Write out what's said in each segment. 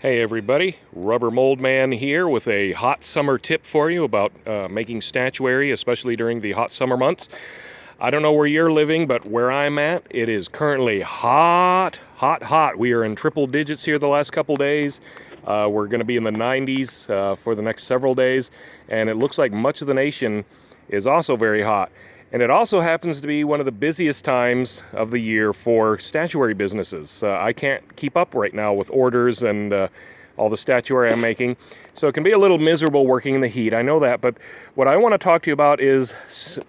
Hey everybody, Rubber Mold Man here with a hot summer tip for you about making statuary, especially during the hot summer months. I don't know where you're living, but where I'm at, it is currently hot, hot, hot. We are in triple digits here the last couple days. We're going to be in the 90s for the next several days, and it looks like much of the nation is also very hot. And it also happens to be one of the busiest times of the year for statuary businesses. I can't keep up right now with orders and all the statuary I'm making. So it can be a little miserable working in the heat, I know that. But what I want to talk to you about is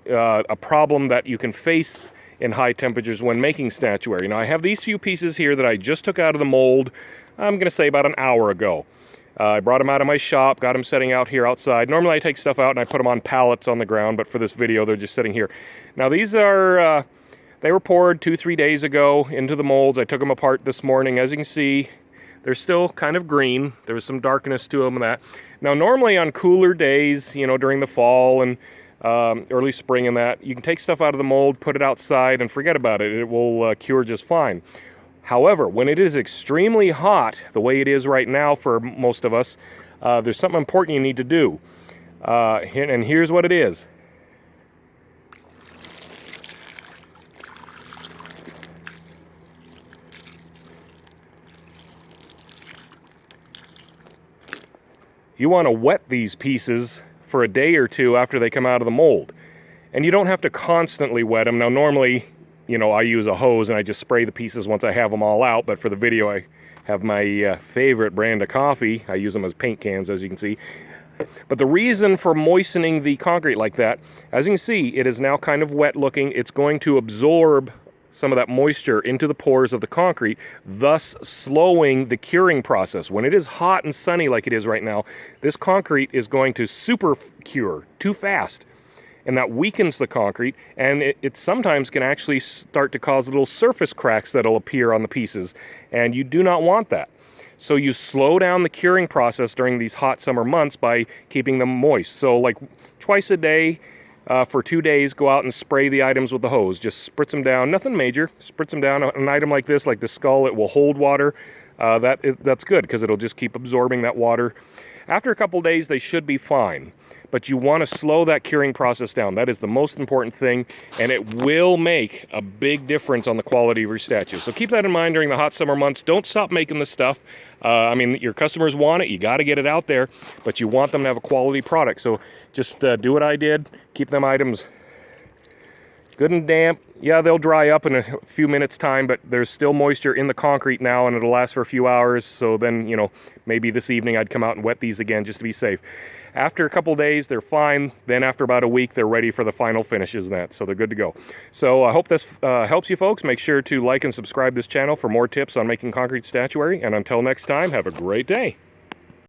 a problem that you can face in high temperatures when making statuary. Now I have these few pieces here that I just took out of the mold, I'm going to say about an hour ago. I brought them out of my shop, got them setting out here outside. Normally I take stuff out and I put them on pallets on the ground, but for this video they're just sitting here. Now these are, they were poured 2-3 days ago into the molds. I took them apart this morning. As you can see, they're still kind of green. There was some darkness to them and that. Now normally on cooler days, you know, during the fall and early spring and that, you can take stuff out of the mold, put it outside and forget about it. It will cure just fine. However, when it is extremely hot, the way it is right now for most of us, there's something important you need to do. And here's what it is. You want to wet these pieces for a day or two after they come out of the mold. And you don't have to constantly wet them. Now normally, you know, I use a hose and I just spray the pieces once I have them all out, but for the video I have my favorite brand of coffee. I use them as paint cans, as you can see. But the reason for moistening the concrete like that, as you can see, it is now kind of wet looking. It's going to absorb some of that moisture into the pores of the concrete, thus slowing the curing process. When it is hot and sunny like it is right now, this concrete is going to super cure too fast. And that weakens the concrete, and it sometimes can actually start to cause little surface cracks that'll appear on the pieces, and you do not want that. So you slow down the curing process during these hot summer months by keeping them moist. So like twice a day for 2 days, go out and spray the items with the hose. Just spritz them down, nothing major. Spritz them down. An item like this, like the skull, it will hold water. That's good because it'll just keep absorbing that water. After a couple days, they should be fine. But you want to slow that curing process down. That is the most important thing, and it will make a big difference on the quality of your statues. So keep that in mind during the hot summer months. Don't stop making this stuff. I mean, your customers want it. You got to get it out there, but you want them to have a quality product. So just do what I did. Keep them items good and damp. Yeah, they'll dry up in a few minutes time, but there's still moisture in the concrete now, and it'll last for a few hours. So then, you know, maybe this evening I'd come out and wet these again just to be safe. After a couple days, they're fine. Then after about a week, they're ready for the final finishes and that. So they're good to go. So I hope this helps you folks. Make sure to like and subscribe this channel for more tips on making concrete statuary. And until next time, have a great day.